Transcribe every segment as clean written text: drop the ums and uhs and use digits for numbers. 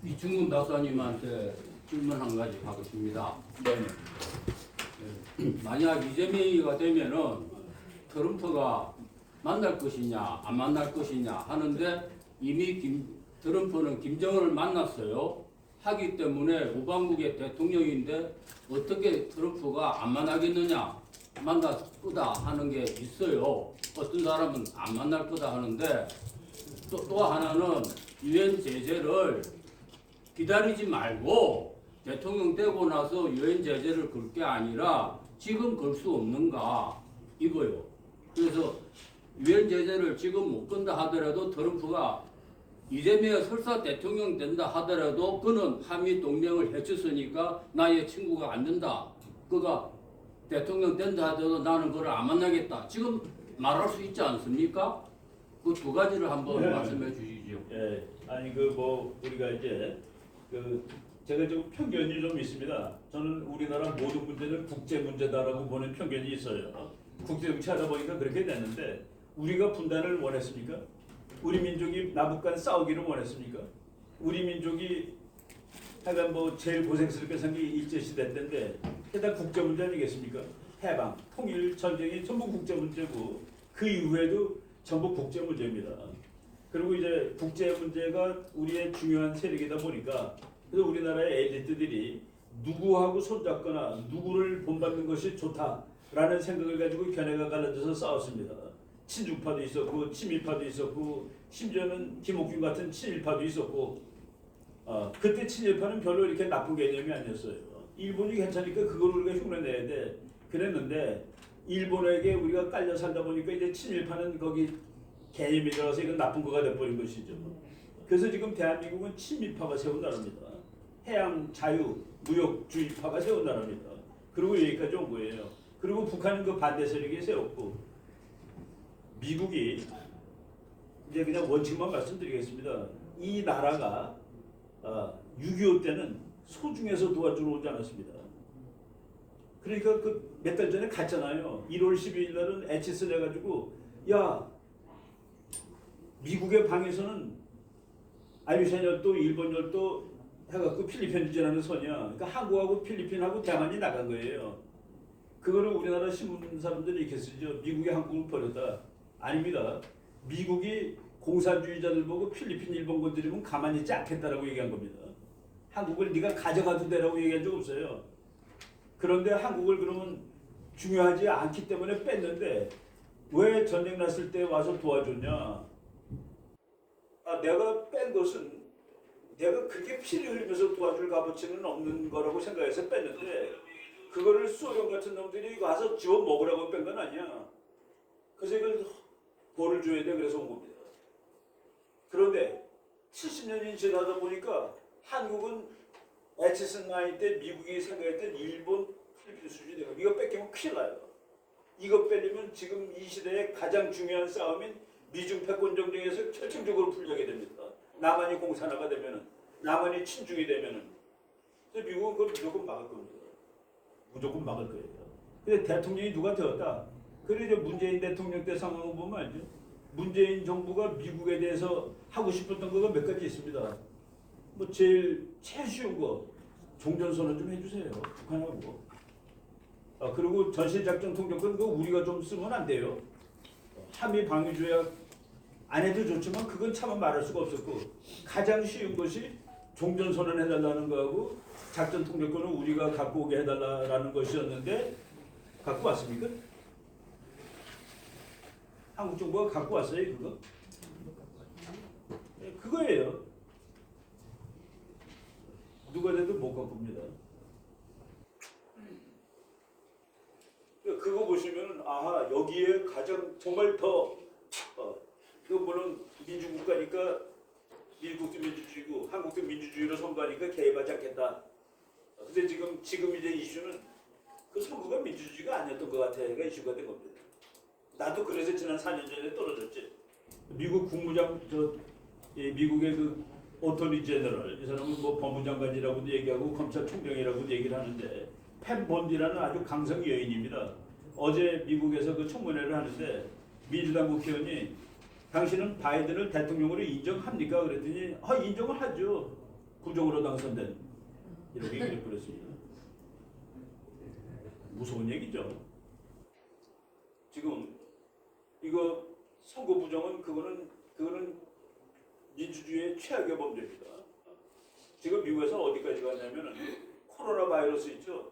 이충근 박사님한테 질문 한 가지 하겠습니다. 만약 이재명이가 되면은 트럼프가 만날 것이냐 안 만날 것이냐 하는데 이미 트럼프는 김정은을 만났어요. 하기 때문에 우방국의 대통령인데 어떻게 트럼프가 안 만나겠느냐, 만날 거다 하는 게 있어요. 어떤 사람은 안 만날 거다 하는데 또 하나는 유엔 제재를 기다리지 말고 대통령 되고 나서 유엔 제재를 걸 게 아니라 지금 걸 수 없는가 이거요. 그래서 유엔 제재를 지금 못 건다 하더라도 트럼프가 이재명이 설사 대통령 된다 하더라도 그는 한미 동맹을 해쳤으니까 나의 친구가 안 된다. 그가 대통령 된다 하더라도 나는 그를 안 만나겠다. 지금 말할 수 있지 않습니까? 그 두 가지를 한번 말씀해 주시죠. 예, 아니 우리가 이제 제가 좀 편견이 좀 있습니다. 저는 우리나라 모든 문제는 국제 문제다라고 보는 편견이 있어요. 국제 정치 하다 보니까 그렇게 됐는데 우리가 분단을 원했습니까? 우리 민족이 남북간 싸우기를 원했습니까? 우리 민족이 하여간 제일 고생스럽게 산 게 일제시대 때인데 그게 다 국제 문제 아니겠습니까? 해방, 통일, 전쟁이 전부 국제 문제고 그 이후에도 전부 국제 문제입니다. 그리고 이제 국제 문제가 우리의 중요한 세력이다 보니까 그래서 우리나라의 엘리트들이 누구하고 손잡거나 누구를 본받는 것이 좋다라는 생각을 가지고 견해가 갈라져서 싸웠습니다. 친중파도 있었고 친미파도 있었고 심지어는 김옥균 같은 친일파도 있었고 그때 친일파는 별로 이렇게 나쁜 개념이 아니었어요. 일본이 괜찮으니까 그걸 우리가 흉내내야 돼 그랬는데 일본에게 우리가 깔려 살다 보니까 이제 친일파는 거기 개념이 들어서 이건 나쁜 거가 돼버린 것이죠. 그래서 지금 대한민국은 친미파가 세운 나라입니다. 해양 자유 무역주의파가 세운 나라입니다. 그리고 여기까지 온 거예요. 그리고 북한은 그 반대 세력이 세웠고 미국이 이제 그냥 원칙만 말씀드리겠습니다. 이 나라가 6.25 때는 소중해서 도와주러 오지 않았습니다. 그러니까 그 몇 달 전에 갔잖아요. 1월 12일 날은 에치슨 해가지고 야 미국의 방에서는 아유샤 열도 일본 열도 해갖고 필리핀 지나는 선이야. 그러니까 한국하고 필리핀하고 대만이 나간 거예요. 그거를 우리나라 신문 사람들이 이렇게 쓰죠. 미국이 한국을 버렸다. 아닙니다. 미국이 공산주의자들 보고 필리핀 일본 건드리면 가만히 있지 않겠다라고 얘기한 겁니다. 한국을 네가 가져가도 되라고 얘기한 적 없어요. 그런데 한국을 그러면 중요하지 않기 때문에 뺐는데 왜 전쟁 났을 때 와서 도와줬냐. 내가 뺀 것은 내가 그렇게 피를 흘리면서 도와줄 값어치는 없는 거라고 생각해서 뺐는데 그거를 소련 같은 놈들이 와서 집어 먹으라고 뺀 건 아니야. 그래서 이걸 벌을 줘야 돼. 그래서 온 겁니다. 그런데 70년이 지나다 보니까 한국은 에치슨 라인 때 미국이 생각했던 일본, 필리핀 수준이 되고 이거 뺏기면 큰일 나요. 이거 빼려면 지금 이 시대의 가장 중요한 싸움인 미중 패권 정쟁에서 결정적으로 풀려게 됩니다. 남한이 공산화가 되면은, 남한이 친중이 되면은, 그래서 미국은 그걸 무조건 막을 겁니다. 무조건 막을 거예요. 근데 대통령이 누가 되었다? 그래 이제 문재인 대통령 때 상황을 보면 알죠. 문재인 정부가 미국에 대해서 하고 싶었던 거가 몇 가지 있습니다. 제일 쉬운 거 종전선언 좀 해주세요. 북한하고. 그리고 전시작전 통제권 그거 우리가 좀 쓰면 안 돼요. 한미 방위조약 안 해도 좋지만 그건 차마 말할 수가 없었고 가장 쉬운 것이 종전선언 해달라는 거하고 작전 통제권을 우리가 갖고 오게 해달라는 것이었는데 갖고 왔습니까? 한국 정부가 갖고 왔어요 그거? 그거예요. 누가 돼도 못 갖고 옵니다. 그거 보시면은 아하 여기에 가장 정말 더 이거 물론 민주국가니까 미국도 민주주의고 한국도 민주주의로 선거하니까 개입하지 않겠다. 근데 지금 이제 이슈는 그 선거가 민주주의가 아니었던 것 같아가 이슈가 된 겁니다. 나도 그래서 지난 4년 전에 떨어졌지. 미국 국무장 미국의 그 어토니 제너럴 이 사람은 법무장관이라고도 얘기하고 검찰총장이라고도 얘기를 하는데 팬 본디라는 아주 강성 여인입니다. 어제 미국에서 그 청문회를 하는데 민주당 국회의원이 당신은 바이든을 대통령으로 인정합니까? 그랬더니 인정을 하죠. 부정으로 당선된 이렇게 얘기를 그랬습니다. 무서운 얘기죠. 지금 이거 선거 부정은 그거는 민주주의의 최악의 범죄입니다. 지금 미국에서 어디까지 갔냐면은 코로나 바이러스 있죠.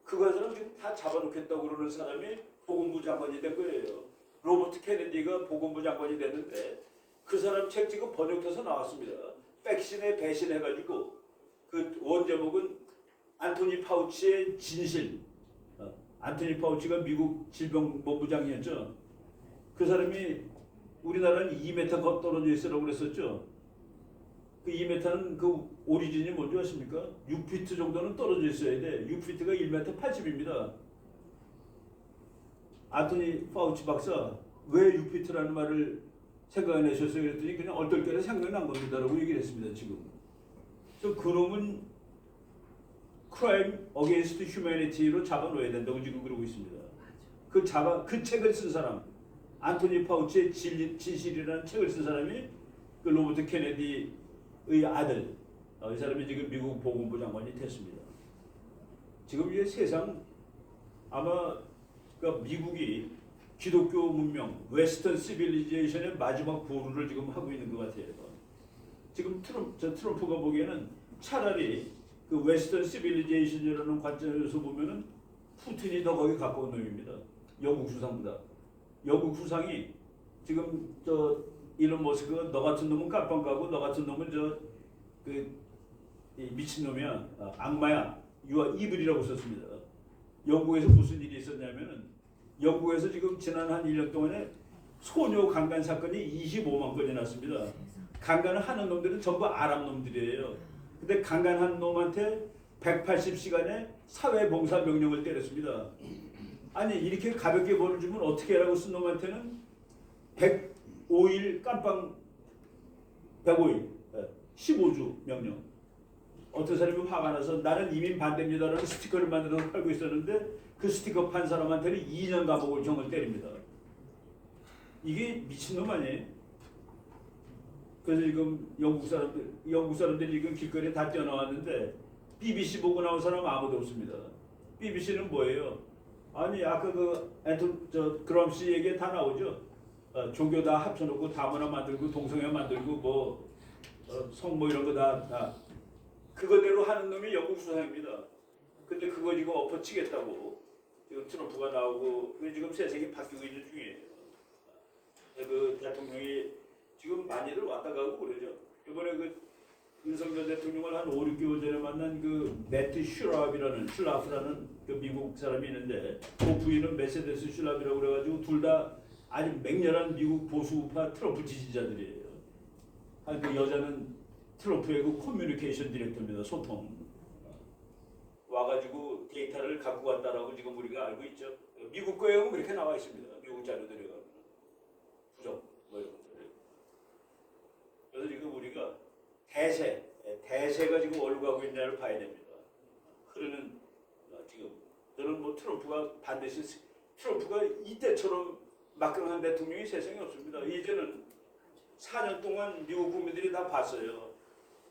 그것을 지금 다 잡아놓겠다고 그러는 사람이 보건부 장관이 된 거예요. 로버트 케네디가 보건부 장관이 됐는데 그 사람 책 지금 번역돼서 나왔습니다. 백신에 배신해가지고 그 원제목은 안토니 파우치의 진실. 안토니 파우치가 미국 질병본부장이었죠. 그 사람이 우리나라는 2m 떨어져 있으라고 그랬었죠. 그 2m는 그 오리진이 뭔지 아십니까? 6피트 정도는 떨어져 있어야 돼. 6피트가 1m 80입니다. 안토니 파우치 박사 왜 6피트라는 말을 생각해내셨어요? 그랬더니 그냥 얼떨결에 생각난 겁니다라고 얘기를 했습니다. 지금. 그래서 그놈은 crime against humanity로 잡아놓아야 된다고 지금 그러고 있습니다. 그 책을 쓴 사람, 안토니 파우치의 진실이라는 책을 쓴 사람이 그 로버트 케네디의 아들, 이 사람이 지금 미국 보건부 장관이 됐습니다. 지금 이 세상 아마 그러니까 미국이 기독교 문명, 웨스턴 시빌리제이션의 마지막 보루를 지금 하고 있는 것 같아요. 지금 트럼프가 보기에는 차라리 그 웨스턴 시빌리제이션이라는 관점에서 보면은 푸틴이 더 거기 가까운 놈입니다. 영국 수상보다. 영국 수상이 지금 일론 머스크가 너 같은 놈은 깜빵 가고 너 같은 놈은 미친 놈이야, 악마야, 유아 이블이라고 썼습니다. 영국에서 무슨 일이 있었냐면은 영국에서 지금 지난 한 1년 동안에 소녀 강간 사건이 25만 건이 났습니다. 강간을 하는 놈들은 전부 아랍 놈들이에요. 근데 강간한 놈한테 180시간의 사회봉사 명령을 때렸습니다. 아니 이렇게 가볍게 벌을 주면 어떻게 하라고 쓴 놈한테는 105일 깜빵 105일 15주 명령. 어떤 사람이 화가 나서 나는 이민 반대입니다라는 스티커를 만들어서 팔고 있었는데 그 스티커 판 사람한테는 2년 감옥을 정을 때립니다. 이게 미친놈 아니에요? 그래서 지금 영국 사람들이 지금 길거리에 다 뛰어나왔는데 BBC 보고 나온 사람 아무도 없습니다. BBC는 뭐예요? 아니 아까 그럼시 얘기에 다 나오죠. 종교 다 합쳐놓고 다문화 만들고 동성애 만들고 성모 이런 거 다 그거대로 하는 놈이 영국 수상입니다. 근데 그거 지금 엎어치겠다고 지금 트럼프가 나오고 지금 세상이 바뀌고 있는 중이에요. 그 대통령이 지금 많이들 왔다 가고 그러죠. 이번에 그 윤석열 대통령을 한 5, 6개월 전에 만난 그 매트 슐라프라는 그 미국 사람이 있는데 그 부인은 메세데스 슐라프라고 그래가지고 둘 다 아주 맹렬한 미국 보수파 트럼프 지지자들이에요. 그 여자는 트럼프의 그 커뮤니케이션 디렉터입니다. 소통. 와가지고 데이터를 갖고 왔다라고 지금 우리가 알고 있죠. 미국 거에 보면 그렇게 나와 있습니다. 미국 자료들에 가면 부정 이런 것들. 그래서 지금 우리가 대세가 지금 어디로 가고 있냐를 봐야 됩니다. 흐르는 지금 저는 트럼프가 반드시 트럼프가 이때처럼 막강한 대통령이 세상에 없습니다. 이제는 4년 동안 미국 국민들이 다 봤어요.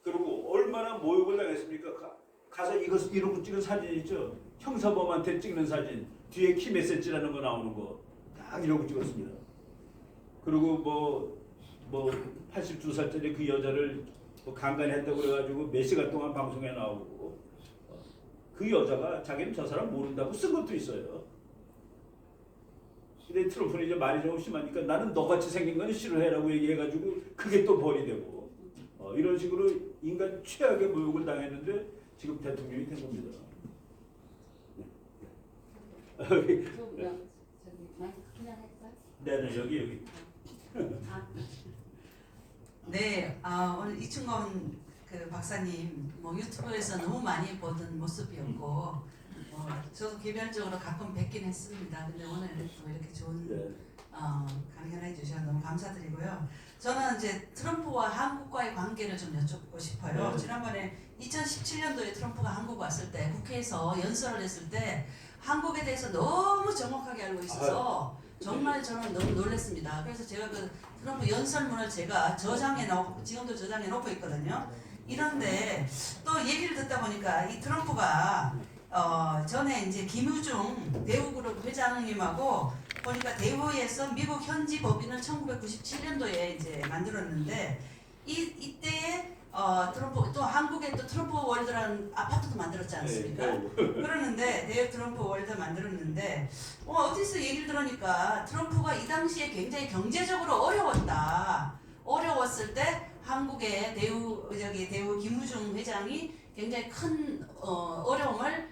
그리고 얼마나 모욕을 당했습니까? 가서 이러고 찍은 사진 있죠? 형사범한테 찍는 사진 뒤에 키 메시지라는 거 나오는 거 딱 이러고 찍었습니다. 그리고 82살짜리 그 여자를 강간했다고 그래가지고 몇 시간 동안 방송에 나오고 그 여자가 자기는 저 사람 모른다고 쓴 것도 있어요. 근데 트럼프는 이제 말이 좀 심하니까 나는 너같이 생긴 건 싫어해라고 얘기해가지고 그게 또 벌이 되고 이런 식으로 인간 최악의 모욕을 당했는데 지금 대통령이 된 겁니다. 네네 여기. 네, 오늘 이충건 그 박사님 유튜브에서 너무 많이 보던 모습이었고 저도 개별적으로 가끔 뵙긴 했습니다. 근데 오늘 이렇게 좋은 강연해 주셔서 너무 감사드리고요. 저는 이제 트럼프와 한국과의 관계를 좀 여쭙고 싶어요. 지난번에 2017년도에 트럼프가 한국 왔을 때 국회에서 연설을 했을 때 한국에 대해서 너무 정확하게 알고 있어서 정말 저는 너무 놀랐습니다. 그래서 제가 그 트럼프 연설문을 제가 지금도 저장해 놓고 있거든요. 이런데 또 얘기를 듣다 보니까 이 트럼프가 전에 이제 김우중 대우그룹 회장님하고 보니까 대우에서 미국 현지 법인을 1997년도에 이제 만들었는데 이때에 트럼프 또 한국에 또 트럼프 월드라는 아파트도 만들었지 않습니까? 그러는데 대우 트럼프 월드 만들었는데 어디서 얘기를 들으니까 트럼프가 이 당시에 굉장히 경제적으로 어려웠을 때 한국의 대우 김우중 회장이 굉장히 큰 어려움을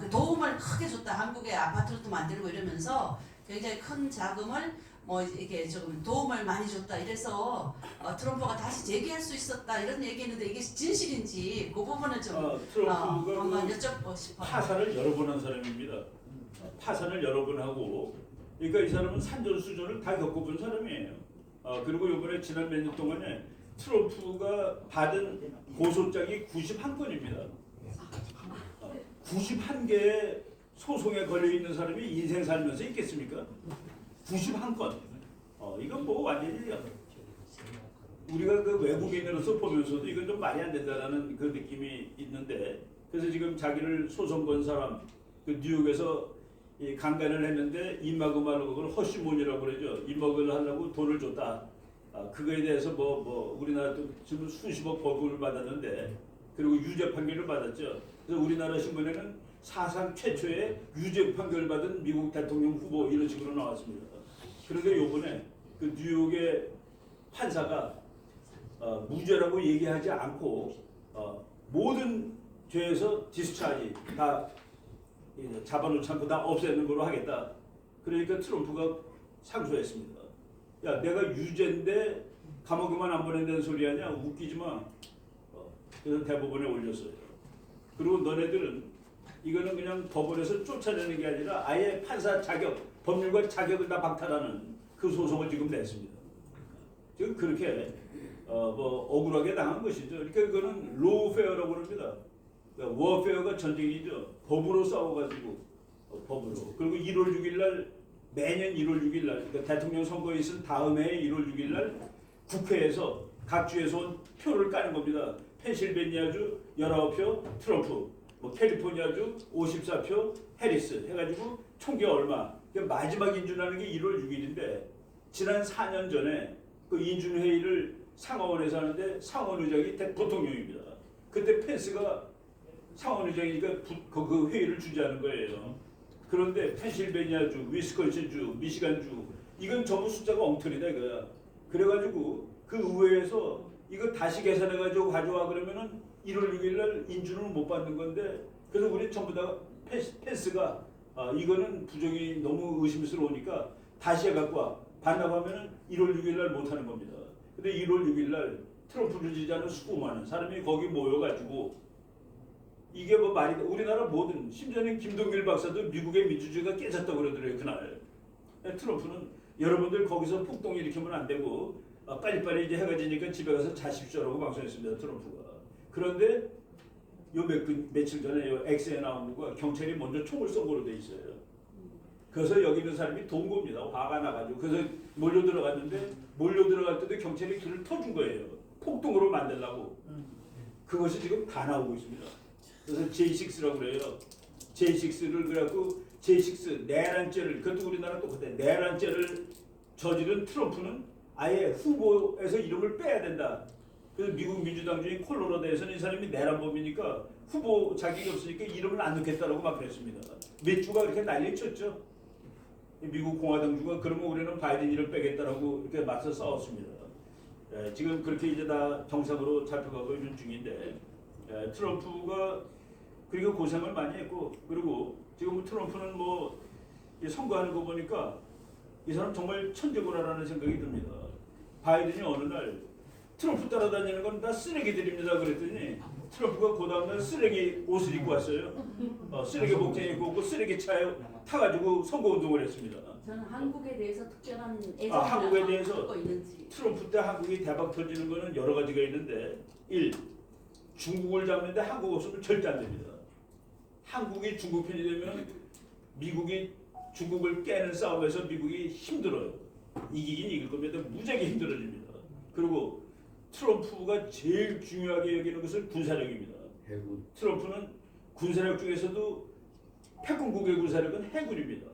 그 도움을 크게 줬다. 한국의 아파트도 만들고 이러면서 굉장히 큰 자금을 뭐 이게 좀 도움을 많이 줬다. 이래서 트럼프가 다시 재기할 수 있었다 이런 얘기했는데 이게 진실인지 그 부분을 좀 트럼프가 한번 여쭙고 싶어요. 파산을 여러 번 한 사람입니다. 파산을 여러 번 하고, 그러니까 이 사람은 산전수전을 다 겪어본 사람이에요. 그리고 이번에 지난 몇 년 동안에 트럼프가 받은 고소장이 91건입니다. 91개의 소송에 걸려 있는 사람이 인생 살면서 있겠습니까? 91건. 이건 뭐 완전히 우리가 그 외국인으로서 보면서도 이건 좀 말이 안 된다라는 그 느낌이 있는데, 그래서 지금 자기를 소송 건 사람 그 뉴욕에서 이 강간을 했는데 입막음하는 그걸 허쉬몬이라고 그러죠. 입막음을 하려고 돈을 줬다. 그거에 대해서 뭐 우리나라도 지금 수십억 벌금을 받았는데, 그리고 유죄 판결을 받았죠. 그래서 우리나라 신문에는 사상 최초의 유죄 판결을 받은 미국 대통령 후보 이런 식으로 나왔습니다. 그런데 요번에 그 뉴욕의 판사가 무죄라고 얘기하지 않고 모든 죄에서 디스차지 다 잡아놓지 않고 다 없애는 걸로 하겠다. 그러니까 트럼프가 상소했습니다. 야, 내가 유죄인데 감옥에만 안 보낸다는 소리 하냐? 웃기지 마. 그래서 대법원에 올렸어요. 그리고 너네들은 이거는 그냥 법원에서 쫓아내는 게 아니라 아예 판사 자격, 법률과 자격을 다 박탈하는 그 소송을 지금 냈습니다. 지금 그렇게 뭐 억울하게 당한 것이죠. 그러니까 이거는 로우페어라고 합니다. 그러니까 워페어가 전쟁이죠. 법으로 싸워가지고 법으로. 그리고 1월 6일 날 매년 1월 6일 날 그러니까 대통령 선거에 있은 다음 해 1월 6일 날 국회에서 각 주에서 온 표를 까는 겁니다. 펜실베니아주 19표 트럼프, 뭐 캘리포니아주 54표 해리스 해가지고 총계 얼마. 마지막 인준하는 게 1월 6일인데 지난 4년 전에 그 인준회의를 상하원에서 하는데 상원 의장이 부통령입니다. 그때 펜스가 상원 의장이니까 그 회의를 주재하는 거예요. 그런데 펜실베니아주, 위스콘신주, 미시간주 이건 전부 숫자가 엉터리다 이거야. 그래가지고 그 의회에서 이거 다시 계산해가지고 가져와 그러면은 1월 6일 날 인준을 못 받는 건데, 그래서 우리 전부 다 펜스가 이거는 부정이 너무 의심스러우니까 다시 해갖고 와. 반납하면은 1월 6일 날 못 하는 겁니다. 근데 1월 6일 날 트럼프를 지지하는 수많은 사람이 거기 모여가지고 이게 뭐 말이 우리나라 모든 심지어는 김동길 박사도 미국의 민주주의가 깨졌다고 그러더래요 그날. 트럼프는 여러분들 거기서 폭동 일으키면 안 되고 빨리빨리 이제 해가 지니까 집에 가서 자십시오라고 방송했습니다 트럼프가. 그런데 요 며칠 전에 요 엑스에 나온 거가 경찰이 먼저 총을 쏜 거로 돼 있어요. 그래서 여기 있는 사람이 돈 겁니다. 화가 나가지고. 그래서 몰려 들어갔는데 몰려 들어갈 때도 경찰이 길을 터준 거예요. 폭동으로 만들려고. 그것이 지금 다 나오고 있습니다. 그래서 J6라고 그래요. J6를 그래갖고 J6 내란죄를, 그것도 우리나라 똑같아. 내란죄를 저지른 트럼프는 아예 후보에서 이름을 빼야 된다. 그래서 미국 민주당 중인 콜로라도에서는 이 사람이 내란범이니까 후보 자격이 없으니까 이름을 안 넣겠다라고 막 그랬습니다. 몇 주가 그렇게 난리 쳤죠. 미국 공화당주가 그러면 우리는 바이든 이름 빼겠다라고 이렇게 맞서 싸웠습니다. 지금 그렇게 이제 다 정상으로 잡혀가고 있는 중인데 트럼프가 그리고 고생을 많이 했고, 그리고 지금 트럼프는 뭐 선거하는 거 보니까 이 사람 정말 천재구나라는 생각이 듭니다. 바이든이 어느 날 트럼프 따라다니는 건 다 쓰레기들입니다 그랬더니 트럼프가 그 다음날 쓰레기 옷을 입고 왔어요. 쓰레기 복장 입고 오고 쓰레기 차에 타가지고 선거운동을 했습니다. 저는 한국에 대해서 특별한 한국에 애정을 대해서 갖고 있는지. 트럼프 때 한국이 대박 터지는 거는 여러 가지가 있는데 1. 중국을 잡는데 한국 없으면 절대 안 됩니다. 한국이 중국 편이 되면 미국이 중국을 깨는 싸움에서 미국이 힘들어요. 이기긴 이길 겁니다. 무지하게 힘들어집니다. 그리고 트럼프가 제일 중요하게 여기는 것은 군사력입니다. 해군. 트럼프는 군사력 중에서도 패권국의 군사력은 해군입니다.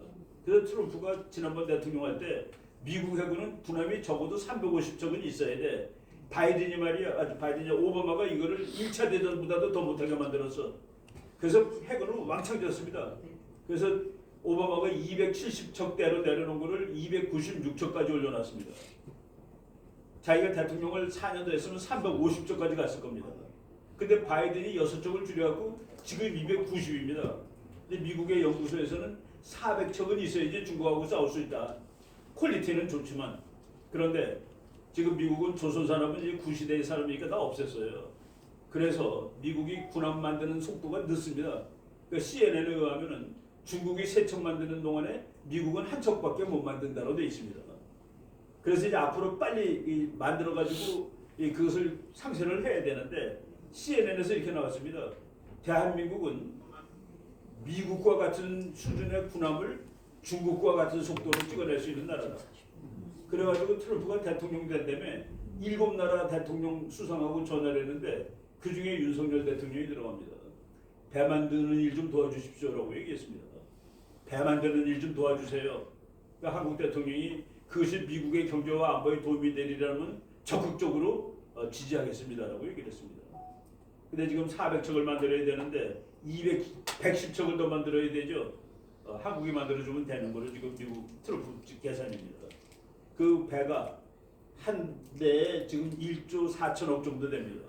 그래서 트럼프가 지난번 대통령 할 때 미국 해군은 군함이 적어도 350척은 있어야 돼. 바이든이 말이야, 바이든이 오바마가 이거를 1차 대전보다도 더 못하게 만들었어. 그래서 해군을 왕창 졌습니다. 그래서 오바마가 270척대로 내려놓은 거를 296척까지 올려놨습니다. 자기가 대통령을 4년 더 했으면 350척까지 갔을 겁니다. 근데 바이든이 6척을 줄여갖고 지금 290입니다. 근데 미국의 연구소에서는 400척은 있어야지 중국하고 싸울 수 있다. 퀄리티는 좋지만 그런데 지금 미국은 조선산업은 이제 구시대의 사람이니까 다 없앴어요. 그래서 미국이 군함 만드는 속도가 늦습니다. 그러니까 CNN에 의하면은 중국이 3척 만드는 동안에 미국은 1척밖에 못 만든다고 돼 있습니다. 그래서 이제 앞으로 빨리 만들어 가지고 그것을 상쇄를 해야 되는데 CNN에서 이렇게 나왔습니다. 대한민국은 미국과 같은 수준의 군함을 중국과 같은 속도로 찍어낼 수 있는 나라다. 그래가지고 트럼프가 대통령 된 다음에 7나라 대통령 수상하고 전화를 했는데 그 중에 윤석열 대통령이 들어갑니다. 배 만드는 일 좀 도와주십시오라고 얘기했습니다. 배 만드는 일 좀 도와주세요. 그러니까 한국 대통령이 그것이 미국의 경제와 안보에 도움이 되리라면 적극적으로 지지하겠습니다라고 얘기를 했습니다. 근데 지금 400척을 만들어야 되는데 110척을 더 만들어야 되죠. 한국이 만들어주면 되는 거로 지금 미국 트럼프 계산입니다. 그 배가 한 대에 지금 1조 4천억 정도 됩니다.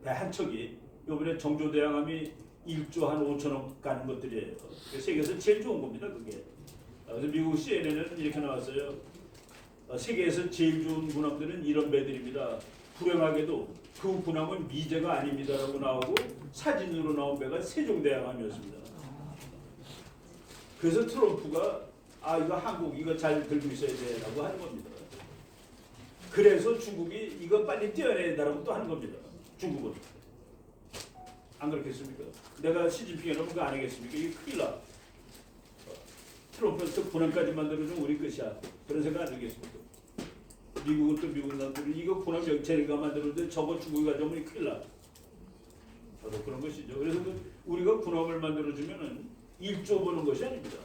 배 한 척이 이번에 정조대왕함이 1조 한 5천억 가는 것들이에요. 세계에서 제일 좋은 겁니다. 그게. 그래서 미국 CNN은 이렇게 나왔어요. 세계에서 제일 좋은 군함들은 이런 배들입니다. 불행하게도 그 군함은 미제가 아닙니다라고 나오고 사진으로 나온 배가 세종대왕함이었습니다. 그래서 트럼프가 이거 한국 이거 잘 들고 있어야 돼라고 하는 겁니다. 그래서 중국이 이거 빨리 떼어내야 된다라고 또 하는 겁니다. 중국은. 안 그렇겠습니까? 내가 시진핑에 놓으면 그거 안 하겠습니까? 이게 큰일 나. 트럼프에서 군함까지 만들어주면 우리 끝이야. 그런 생각 안 들겠습니까? 미국은 또 미국 사람들이 이거 군함 제가 만들었는데 저거 중국이 가져오면 큰일 나. 바로 그런 것이죠. 그래서 우리가 군함을 만들어주면은 1조 버는 것이 아닙니다.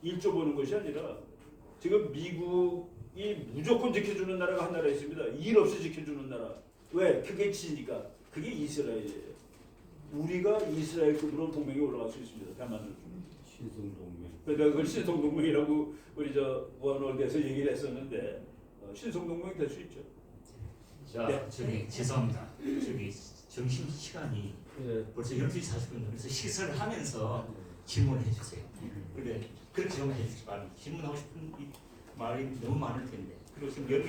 1조 버는 것이 아니라 지금 미국이 무조건 지켜주는 나라가 한 나라 있습니다. 일 없이 지켜주는 나라. 왜? 그게 지니까. 그게 이스라엘이에요. 우리가 이스라엘급으로 동맹에 올라갈 수 있습니다. 대만을. 신성동맹. 내가 그걸 신성동맹이라고 우리 원월드에서 얘기를 했었는데 신성동맹이 될 수 있죠. 자, 네. 저기 죄송합니다. 저기 점심 시간이 벌써 12시 40분. 그래서 식사를 하면서 질문을 해주세요. 그래 그렇게 좀 해주지 말고 질문하고 싶은 이 말이 너무 많을 텐데. 그리고 지금 여기가